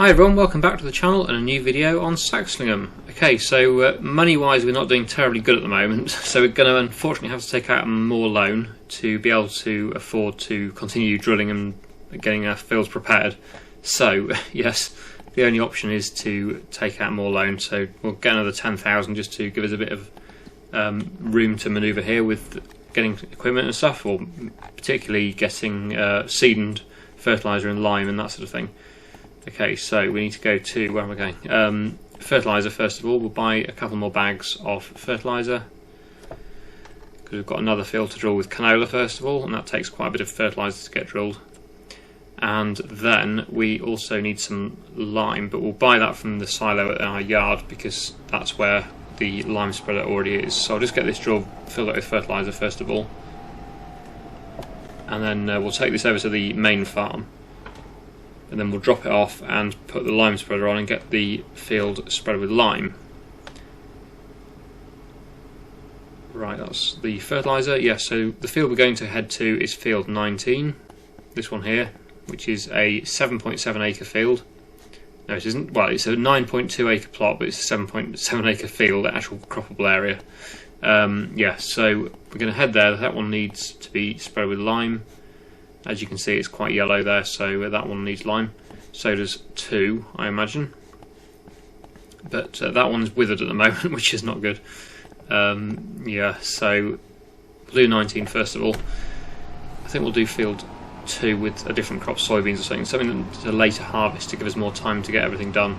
Hi everyone, welcome back to the channel and a new video on Saxlingham. Okay, so money wise we're not doing terribly good at the moment, so we're going to unfortunately have to take out more loan to be able to afford to continue drilling and getting our fields prepared. So yes, the only option is to take out more loan, so we'll get another 10,000 just to give us a bit of room to manoeuvre here with getting equipment and stuff, or particularly getting seed and fertiliser and lime and that sort of thing. Okay, so we need to go to, where am I going? Fertiliser first of all. We'll buy a couple more bags of fertiliser because we've got another field to drill with canola first of all, and that takes quite a bit of fertiliser to get drilled. And then we also need some lime, but we'll buy that from the silo at our yard because that's where the lime spreader already is. So I'll just get this drill filled up with fertiliser first of all, and then we'll take this over to the main farm. And then we'll drop it off and put the lime spreader on and get the field spread with lime. Right, that's the fertiliser. Yes, so the field we're going to head to is field 19, this one here, which is a 7.7 acre field. No, it isn't. Well, it's a 9.2 acre plot, but it's a 7.7 acre field, the actual croppable area. Yeah, so we're going to head there. That one needs to be spread with lime. As you can see, it's quite yellow there, so that one needs lime. So does 2, I imagine. But that one's withered at the moment, which is not good. Yeah, so we'll do 19 first of all. I think we'll do field 2 with a different crop, soybeans or something that's a later harvest to give us more time to get everything done.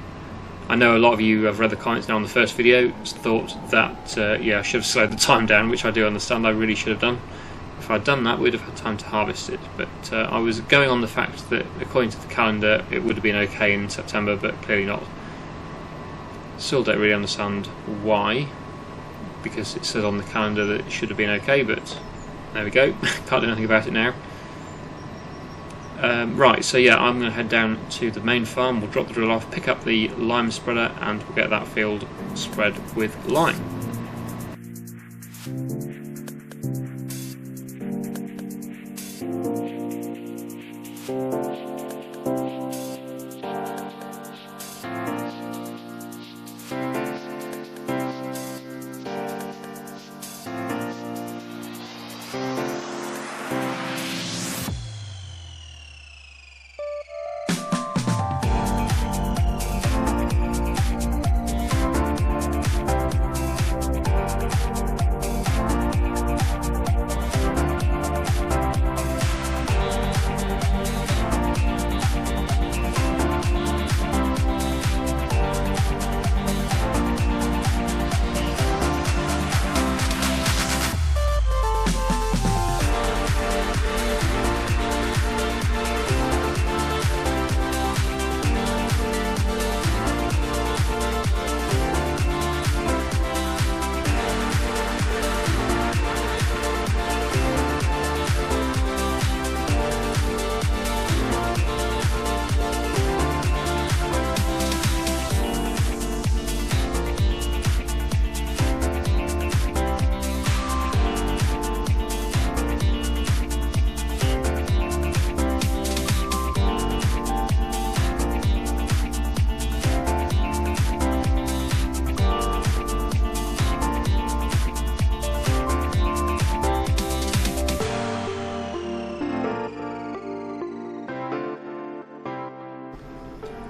I know a lot of you have read the comments now on the first video, thought that, yeah, I should have slowed the time down, which I do understand, I really should have done. If I'd done that, we'd have had time to harvest it, but I was going on the fact that according to the calendar it would have been okay in September, but clearly not. Still don't really understand why, because it says on the calendar that it should have been okay, but there we go. Can't do anything about it now. Right, so yeah, I'm going to head down to the main farm. We'll drop the drill off, pick up the lime spreader, and we'll get that field spread with lime.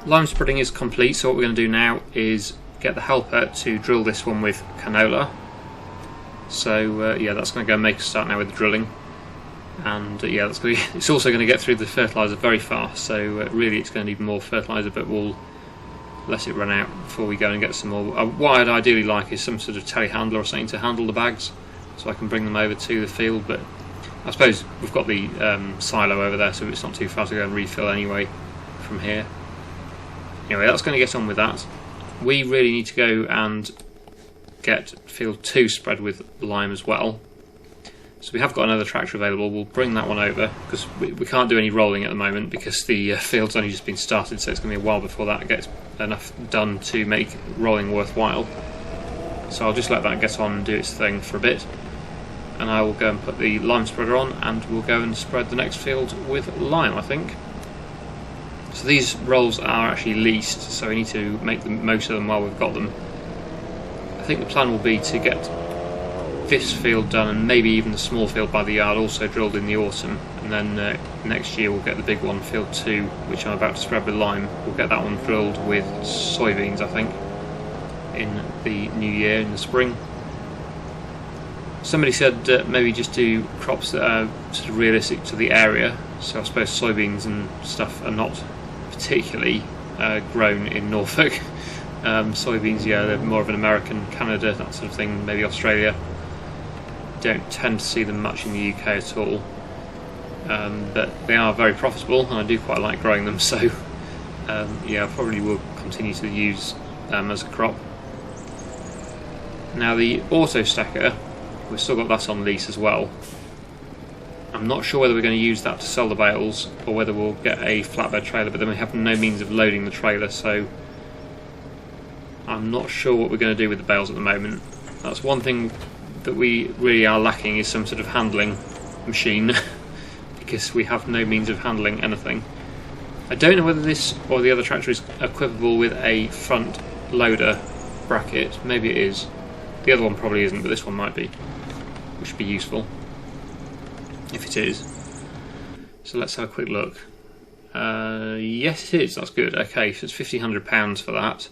Lime spreading is complete, so what we're going to do now is get the helper to drill this one with canola. So yeah, that's going to go make a start now with the drilling, and yeah, that's going to it's also going to get through the fertiliser very fast. So really, it's going to need more fertiliser, but we'll let it run out before we go and get some more. What I'd ideally like is some sort of telehandler or something to handle the bags, so I can bring them over to the field. But I suppose we've got the silo over there, so it's not too far to go and refill anyway from here. Anyway, that's going to get on with that. We really need to go and get field 2 spread with lime as well. So we have got another tractor available. We'll bring that one over because we can't do any rolling at the moment because the field's only just been started, so it's going to be a while before that gets enough done to make rolling worthwhile. So I'll just let that get on and do its thing for a bit, and I will go and put the lime spreader on, and we'll go and spread the next field with lime, I think. So these rolls are actually leased, so we need to make the most of them while we've got them. I think the plan will be to get this field done and maybe even the small field by the yard also drilled in the autumn, and then next year we'll get the big one, field 2, which I'm about to spread with lime. We'll get that one drilled with soybeans, I think, in the new year, in the spring. Somebody said maybe just do crops that are sort of realistic to the area, so I suppose soybeans and stuff are not particularly grown in Norfolk. Soybeans, yeah, they're more of an American, Canada, that sort of thing, maybe Australia. Don't tend to see them much in the UK at all, but they are very profitable and I do quite like growing them, so yeah, I probably will continue to use them as a crop. Now the auto stacker, we've still got that on lease as well. I'm not sure whether we're going to use that to sell the bales or whether we'll get a flatbed trailer, but then we have no means of loading the trailer, so I'm not sure what we're going to do with the bales at the moment. That's one thing that we really are lacking, is some sort of handling machine because we have no means of handling anything. I don't know whether this or the other tractor is equipable with a front loader bracket. Maybe it is. The other one probably isn't, but this one might be, which would be useful if it is. So let's have a quick look. Yes, it is. That's good. Okay, so it's £1,500 for that.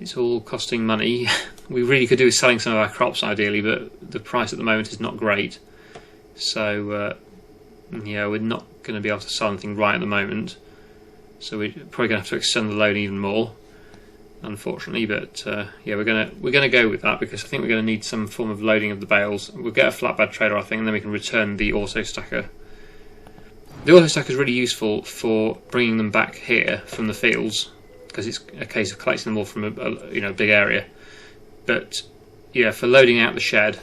It's all costing money. We really could do with selling some of our crops ideally, but the price at the moment is not great. So yeah, we're not going to be able to sell anything right at the moment. So we're probably going to have to extend the loan even more, unfortunately. But yeah, we're gonna go with that because I think we're going to need some form of loading of the bales. We'll get a flatbed trailer, I think, and then we can return the auto stacker. The auto stacker is really useful for bringing them back here from the fields, because it's a case of collecting them all from a big area. But yeah, for loading out the shed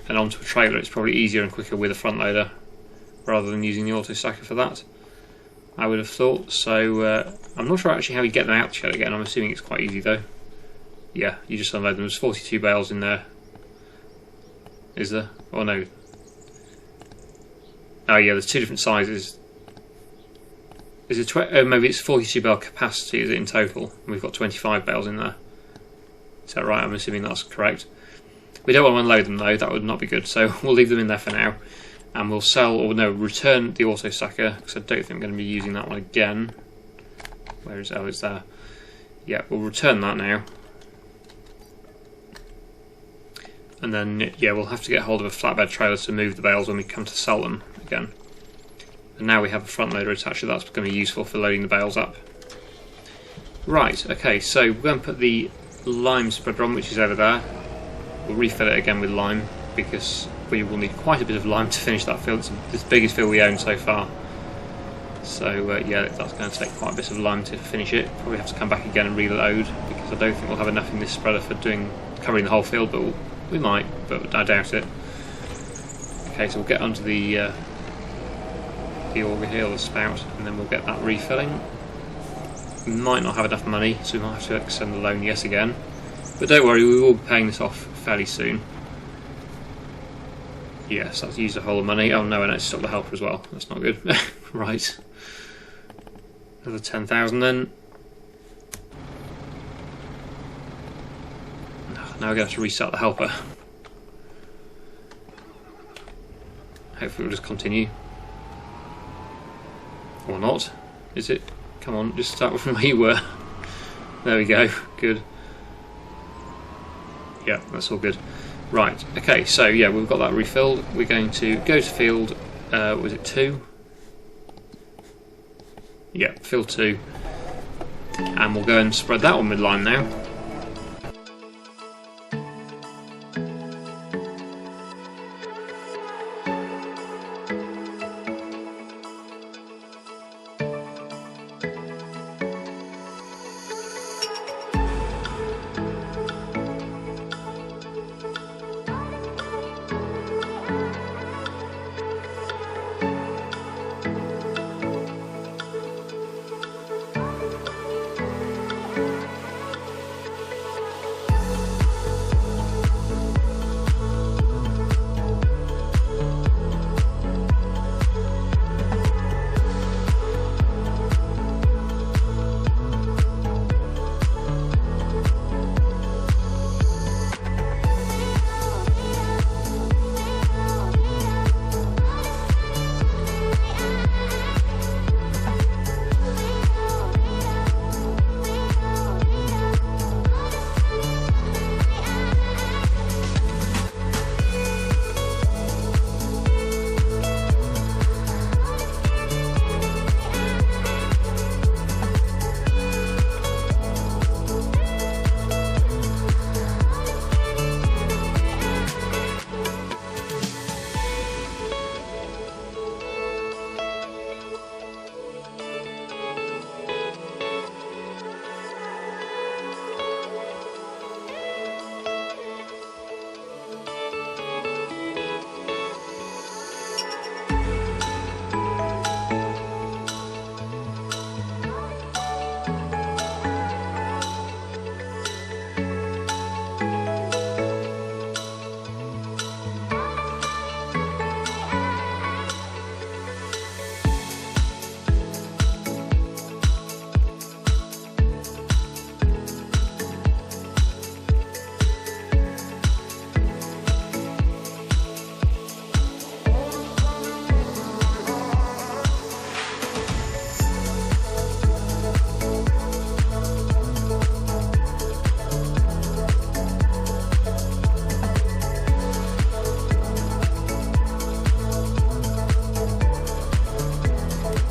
and onto a trailer, it's probably easier and quicker with a front loader rather than using the auto stacker for that, I would have thought. So I'm not sure actually how you get them out the shed again. I'm assuming it's quite easy though. Yeah, you just unload them. There's 42 bales in there. Is there? Oh no. Oh yeah, there's two different sizes. Is it maybe it's 42 bale capacity, is it, in total? And we've got 25 bales in there. Is that right? I'm assuming that's correct. We don't want to unload them though, that would not be good, so we'll leave them in there for now. And we'll sell, or no, return the auto stacker, because I don't think I'm going to be using that one again. Where is it? Oh, it's there. Yeah, we'll return that now. And then, yeah, we'll have to get hold of a flatbed trailer to move the bales when we come to sell them again. And now we have a front loader attached to that, that's going to be useful for loading the bales up. Right, okay, so we're going to put the lime spreader on, which is over there. We'll refill it again with lime, because we will need quite a bit of lime to finish that field. It's the biggest field we own so far. So yeah, that's going to take quite a bit of lime to finish it. Probably have to come back again and reload, because I don't think we'll have enough in this spreader for covering the whole field, but we might, but I doubt it. Okay, so we'll get onto the auger here, or the spout, and then we'll get that refilling. We might not have enough money, so we might have to extend the loan yet again. But don't worry, we will be paying this off fairly soon. Yes, that's used a whole lot of money. Oh no, and it's stopped the helper as well. That's not good. Right. Another 10,000 then. Now we're going to have to restart the helper. Hopefully we'll just continue. Or not. Is it? Come on, just start from where you were. There we go. Good. Yeah, that's all good. Right, okay, so yeah, we've got that refilled. We're going to go to field, was it 2? Yeah, field 2. And we'll go and spread that one with lime now.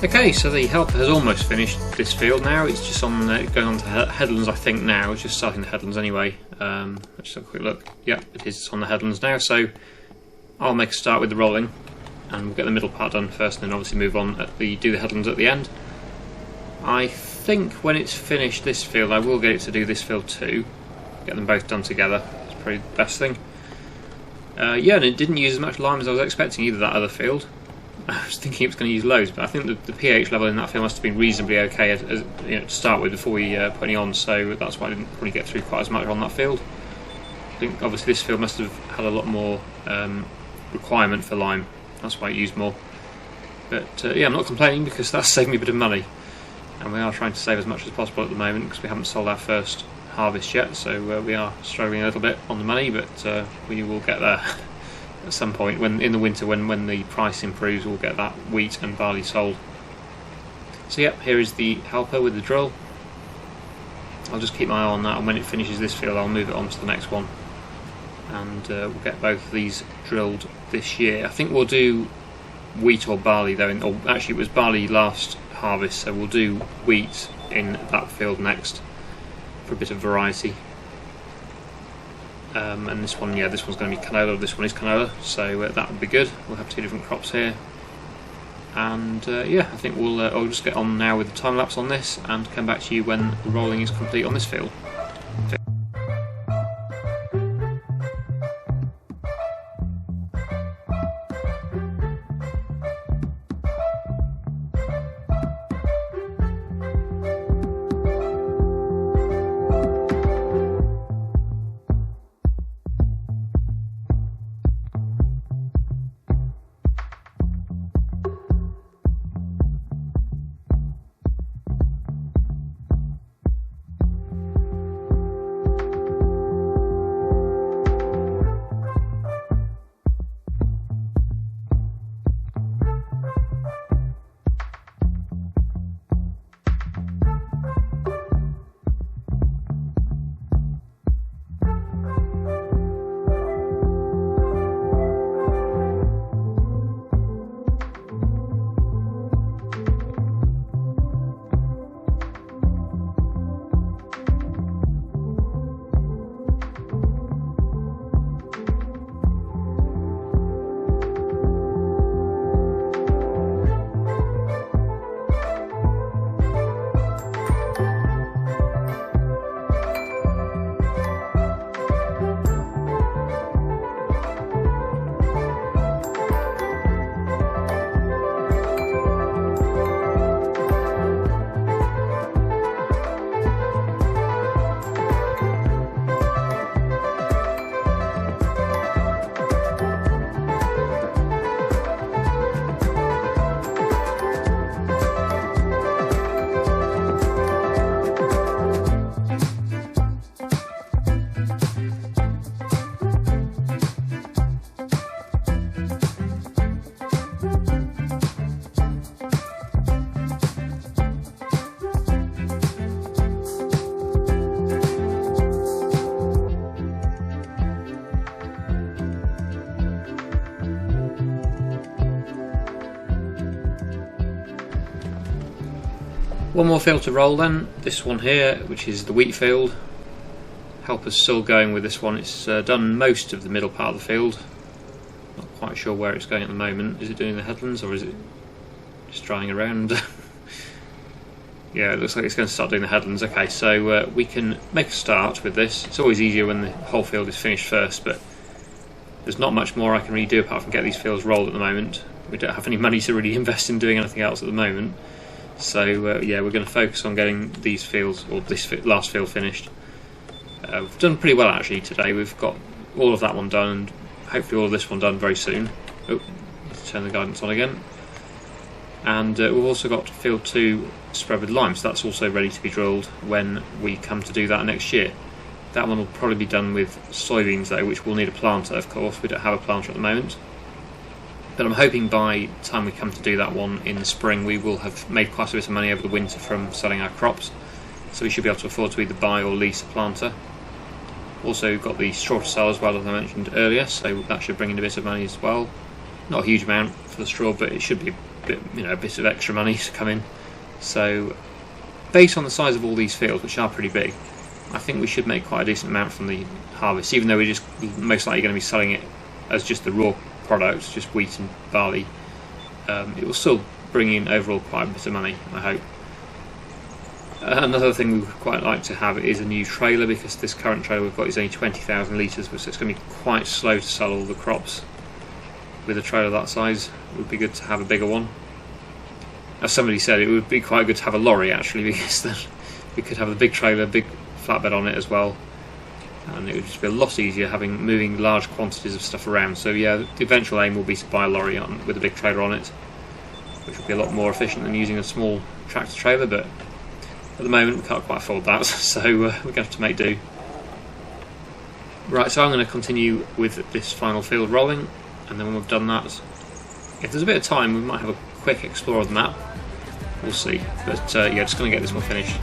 Okay, so the helper has almost finished this field now. It's just on going on to headlands, I think now. It's just starting the headlands anyway. Let's have a quick look. Yep, it is. It's on the headlands now. So I'll make a start with the rolling, and we'll get the middle part done first, and then obviously move on do the headlands at the end. I think when it's finished this field, I will get it to do this field too. Get them both done together. It's probably the best thing. Yeah, and it didn't use as much lime as I was expecting either, that other field. I was thinking it was going to use loads, but I think the pH level in that field must have been reasonably okay as you know, to start with before we put any on, so that's why I didn't probably get through quite as much on that field. I think obviously this field must have had a lot more requirement for lime, that's why it used more. But yeah, I'm not complaining because that's saved me a bit of money, and we are trying to save as much as possible at the moment because we haven't sold our first harvest yet, so we are struggling a little bit on the money, but we will get there. At some point when in the winter when the price improves, we'll get that wheat and barley sold. So yep, here is the helper with the drill. I'll just keep my eye on that, and when it finishes this field I'll move it on to the next one, and we'll get both of these drilled this year. I think we'll do wheat or barley though, or actually it was barley last harvest, so we'll do wheat in that field next for a bit of variety. And this one, yeah, this one's going to be canola, this one is canola, so that would be good. We'll have two different crops here. And yeah, I think I'll just get on now with the time lapse on this and come back to you when the rolling is complete on this field. One more field to roll then, this one here, which is the wheat field. Helper's still going with this one. It's done most of the middle part of the field. Not quite sure where it's going at the moment. Is it doing the headlands or is it just drying around? Yeah, it looks like it's going to start doing the headlands. Okay, so we can make a start with this. It's always easier when the whole field is finished first, but there's not much more I can really do apart from get these fields rolled at the moment. We don't have any money to really invest in doing anything else at the moment. So yeah, we're going to focus on getting these fields, or this last field, finished. We've done pretty well actually today. We've got all of that one done, and hopefully all of this one done very soon. Oh, let's turn the guidance on again. And we've also got field 2 spread with lime, so that's also ready to be drilled when we come to do that next year. That one will probably be done with soybeans though, which will need a planter of course. We don't have a planter at the moment. But I'm hoping by the time we come to do that one in the spring, we will have made quite a bit of money over the winter from selling our crops. So we should be able to afford to either buy or lease a planter. Also got the straw to sell as well, as I mentioned earlier, so that should bring in a bit of money as well. Not a huge amount for the straw, but it should be bit, a bit of extra money to come in. So based on the size of all these fields, which are pretty big, I think we should make quite a decent amount from the harvest, even though we're just most likely going to be selling it as just the raw product, just wheat and barley. It will still bring in overall quite a bit of money, I hope. Another thing we would quite like to have is a new trailer, because this current trailer we've got is only 20,000 litres, so it's going to be quite slow to sell all the crops. With a trailer that size, it would be good to have a bigger one. As somebody said, it would be quite good to have a lorry actually, because then we could have a big trailer, big flatbed on it as well, and it would just be a lot easier moving large quantities of stuff around. So yeah, the eventual aim will be to buy a lorry with a big trailer on it, which would be a lot more efficient than using a small tractor trailer, but at the moment we can't quite afford that, so we're going to have to make do. Right, so I'm going to continue with this final field rolling, and then when we've done that, if there's a bit of time, we might have a quick explore of the map. We'll see, but yeah, just going to get this one finished.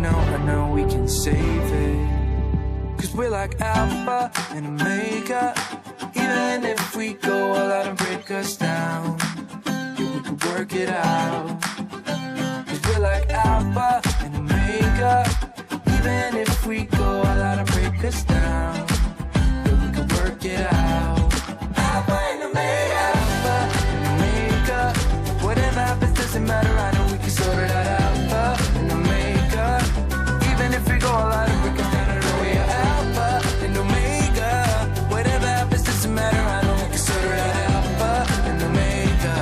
I know we can save it, 'cause we're like Alpha and Omega. Even if we go all out and break us down, yeah, we could work it out. 'Cause we're like Alpha and Omega. Even if we go all out and break us down, yeah, we could work it out. Alpha and Omega, Alpha and Omega. Whatever happens doesn't matter, I know we can sort it out. Alpha and Omega. Even if we go all out and break us down, I know we are Alpha and Omega. Whatever happens doesn't matter, I know we can sort it out. Alpha and Omega.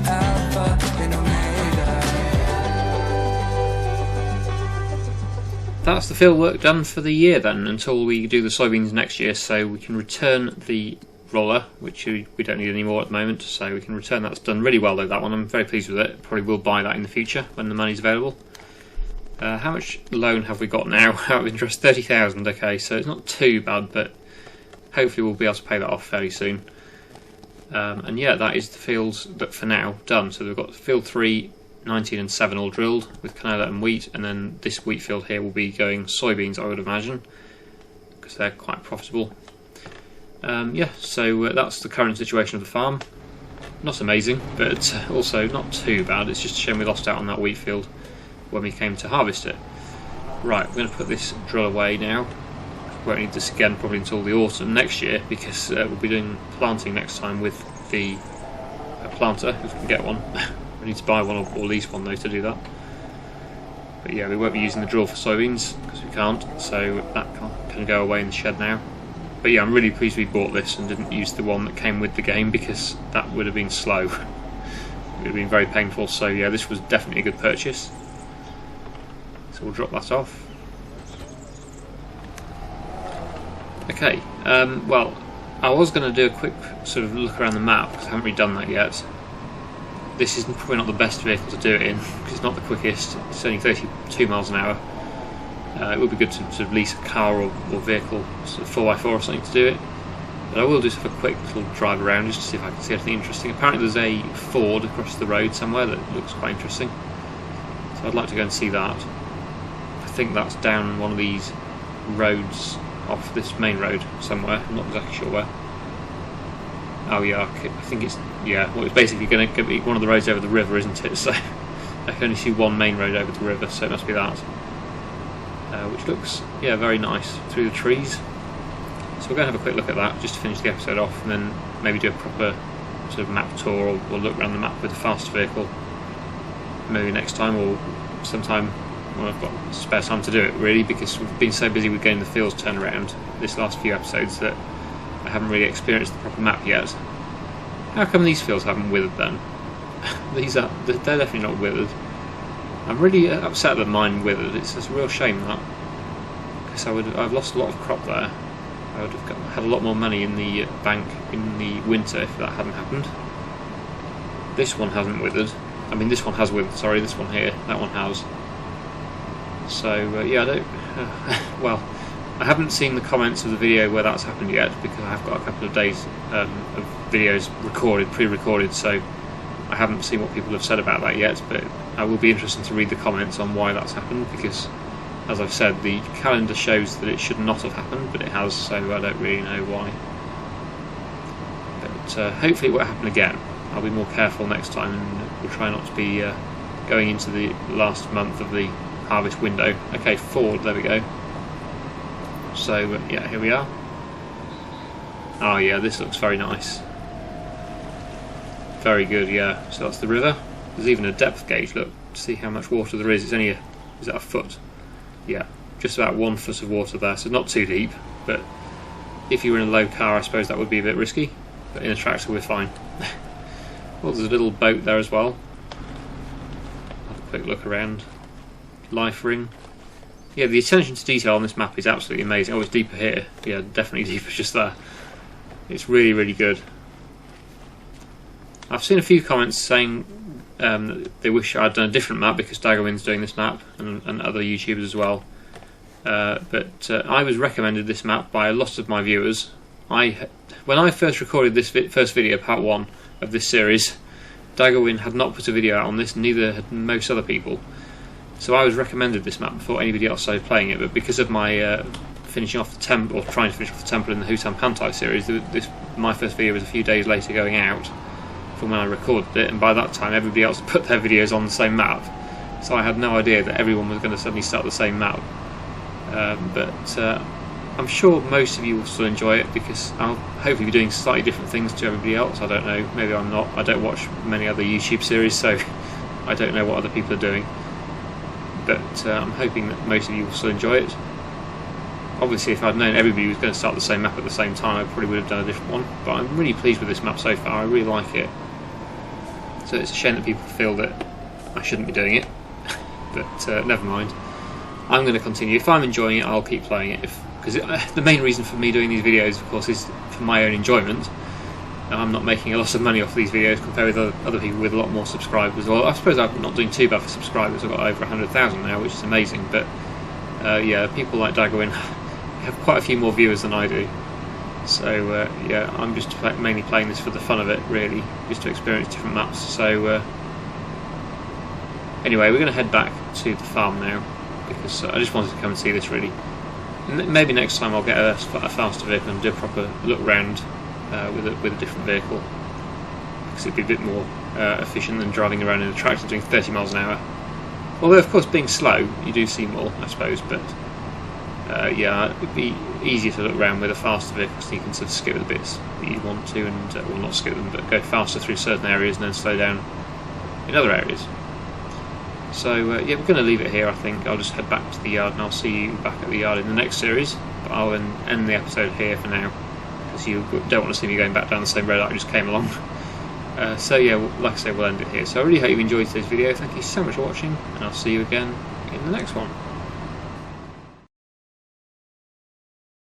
Alpha and Omega. That's the field work done for the year then, until we do the soybeans next year, so we can return the roller, which we don't need anymore at the moment, so we can return that. It's done really well though, that one. I'm very pleased with it. Probably will buy that in the future when the money's available. How much loan have we got now? Out of interest, 30,000. Okay, so it's not too bad, but hopefully we'll be able to pay that off fairly soon. And yeah, that is the fields that for now done. So we've got field 3, 19 and 7 all drilled with canola and wheat, and then this wheat field here will be going soybeans, I would imagine, because they're quite profitable. Yeah, so that's the current situation of the farm. Not amazing, but also not too bad. It's just a shame we lost out on that wheat field when we came to harvest it. Right, we're going to put this drill away now. Won't need this again probably until the autumn next year, because we'll be doing planting next time with the planter, if we can get one. We need to buy one or lease one though to do that. But yeah, we won't be using the drill for soybeans because we can't, so that can go away in the shed now. But yeah, I'm really pleased we bought this and didn't use the one that came with the game, because that would have been slow. It would have been very painful, so yeah, this was definitely a good purchase. So we'll drop that off. Okay, well, I was going to do a quick sort of look around the map, because I haven't really done that yet. This is probably not the best vehicle to do it in, because it's not the quickest. It's only 32 miles an hour. It would be good to sort of lease a car or vehicle, sort of 4x4 or something to do it. But I will just have a quick little drive around just to see if I can see anything interesting. Apparently there's a Ford across the road somewhere that looks quite interesting, so I'd like to go and see that. I think that's down one of these roads off this main road somewhere. I'm not exactly sure where. Oh yeah, I think it's, yeah, well, it's basically going to be one of the roads over the river, isn't it? So I can only see one main road over the river, so it must be that. Which looks, yeah, very nice through the trees. So we're going to have a quick look at that just to finish the episode off, and then maybe do a proper sort of map tour, or look around the map with a fast vehicle maybe next time, or sometime when I've got spare time to do it, really, because we've been so busy with getting the fields turned around this last few episodes that I haven't really experienced the proper map yet. How come these fields haven't withered then? They're definitely not withered. I'm really upset that mine withered. It's a real shame that, because I've lost a lot of crop there. I would have had a lot more money in the bank in the winter if that hadn't happened. This one hasn't withered. I mean, this one has withered, sorry, this one here, that one has. So, yeah, I don't... well, I haven't seen the comments of the video where that's happened yet, because I've got a couple of days of videos recorded, pre-recorded, so I haven't seen what people have said about that yet, but I will be interested to read the comments on why that's happened, because, as I've said, the calendar shows that it should not have happened, but it has, so I don't really know why. But hopefully it won't happen again. I'll be more careful next time, and we'll try not to be going into the last month of the harvest window. Okay, forward, there we go. So, yeah, here we are. Oh yeah, this looks very nice. Very good, yeah. So that's the river. There's even a depth gauge, look, to see how much water there is. It's only is that a foot? Yeah, just about 1 foot of water there, so not too deep, but if you were in a low car I suppose that would be a bit risky, but in a tractor we're fine. Well, there's a little boat there as well. Have a quick look around. Life ring. Yeah, the attention to detail on this map is absolutely amazing. Oh, it's deeper here. Yeah, definitely deeper just there. It's really, really good. I've seen a few comments saying that they wish I'd done a different map because Daggerwin's doing this map, and other YouTubers as well. But I was recommended this map by a lot of my viewers. When I first recorded this first video, part 1 of this series, Daggerwin had not put a video out on this, neither had most other people. So I was recommended this map before anybody else started playing it, but because of my finishing off the temple, or trying to finish off the temple in the Hutan Pantai series, my first video was a few days later going out from when I recorded it, and by that time everybody else had put their videos on the same map, so I had no idea that everyone was going to suddenly start the same map. But I'm sure most of you will still enjoy it, because I'll hopefully be doing slightly different things to everybody else. I don't know, maybe I'm not. I don't watch many other YouTube series, so I don't know what other people are doing. But I'm hoping that most of you will still enjoy it. Obviously, if I'd known everybody was going to start the same map at the same time, I probably would have done a different one. But I'm really pleased with this map so far. I really like it. So it's a shame that people feel that I shouldn't be doing it. But never mind. I'm going to continue. If I'm enjoying it, I'll keep playing it. Because the main reason for me doing these videos, of course, is for my own enjoyment. I'm not making a lot of money off these videos compared with other people with a lot more subscribers. Well, I suppose I'm not doing too bad for subscribers. I've got over 100,000 now, which is amazing. But yeah, people like Daggerwin have quite a few more viewers than I do. So yeah, I'm just mainly playing this for the fun of it, really, just to experience different maps. So anyway, we're going to head back to the farm now, because I just wanted to come and see this, really. Maybe next time I'll get a faster vehicle and do a proper look round with a different vehicle, because it'd be a bit more efficient than driving around in a tractor doing 30 miles an hour. Although, of course, being slow, you do see more, I suppose, but yeah, it'd be easier to look around with a faster vehicle, so you can sort of skip the bits that you want to, and well, not skip them, but go faster through certain areas and then slow down in other areas. So yeah, we're going to leave it here, I think. I'll just head back to the yard, and I'll see you back at the yard in the next series. But I'll end the episode here for now, because you don't want to see me going back down the same road I just came along. So yeah, like I say, we'll end it here. So I really hope you enjoyed today's video. Thank you so much for watching, and I'll see you again in the next one.